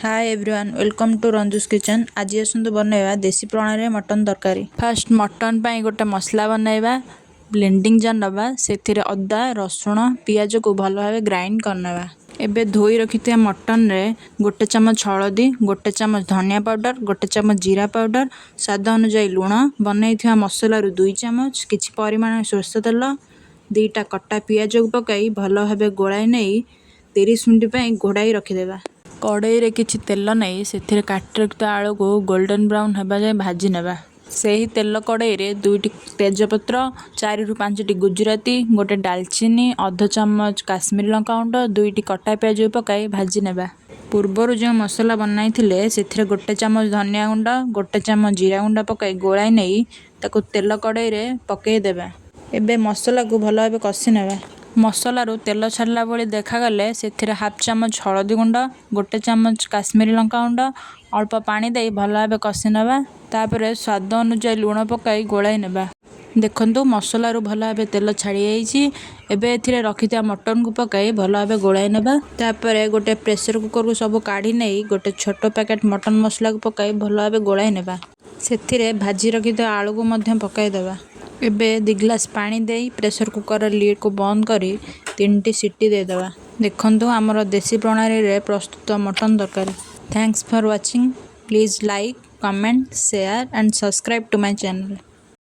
Hi everyone welcome to Ranju's kitchen. आज आसतु बनैबा देसी प्रणाली मटन तरकारी। फास्ट मटन पाई गोटे मसला बनैबा। ब्लेंडिंग जार नवा से अदा रसुण पियाज को भल भाव ग्राइंड करनेबा। एबे धोई रखिथिया मटन रे गोटे चमच हलदी, गोटे चमच धनिया पाउडर, गोटे चमच जीरा पाउडर, स्वाद अनुसार लुण, बनैथिया मसला रु 2 चमच, किछि परिमाण सोरष तेल, 2टा कटा पियाज को पकाई भल भाव गोलाई नहीं 30 मिनिट पई घोड़ाई रखिदेबा। कड़ई रे किछि तेल नहीं से काटी रखिता आलू को गोल्डन ब्राउन हेबा जाए भाजी नेबा। सेही तेल कड़ई रे 2टी तेजपत्र, 4 रु 5टी गुजराती, गोटे डालचीनी, अध चमच काश्मीरी लंका गुंड, 2टी कटा पियाज पकाई भाजी नेबा। पूर्वर जो मसला बनाई से गोटे चमच धनिया गुंड, गोटे चमच जीरा गुंड पकाई गोलाई नहीं ताको तेल कड़ई रे पकई देबा। एबे मसला को भल भाव कषि नेबा। मसलारू तेल छाड़ला भली देखागले से हाफ चमच हलदी गुंड, गोटे चमच काश्मीरी लंका गुंड, अल्प पानी दे भल भाव कषि नेबा। तापर स्वाद अनुसार लुण पकाई गोलाई नेबा। देखंतु मसलारू भल भाव तेल छाड़ी जाइछि। एबे एथिरे रखिथिया मटन को पकाई भल भाव गोलाई नेबा। तापर गोटे प्रेशर कुकर को सब काढ़ी नहीं गोटे छोट पैकेट मटन मसला को पकाई भल भाव गोलाई नेबा। सेथिरे भाजी रखिथिया आलू को मध्य पकाई देबा। एबे 2 ग्लास पानी दे प्रेशर कुकर लिड को बंद करी 3टी सीटी दे देबा। देखंतु हमर देसी प्रणाली रे प्रस्तुत मटन तरकारी। Thanks for watching. Please like, comment, share and subscribe to my channel.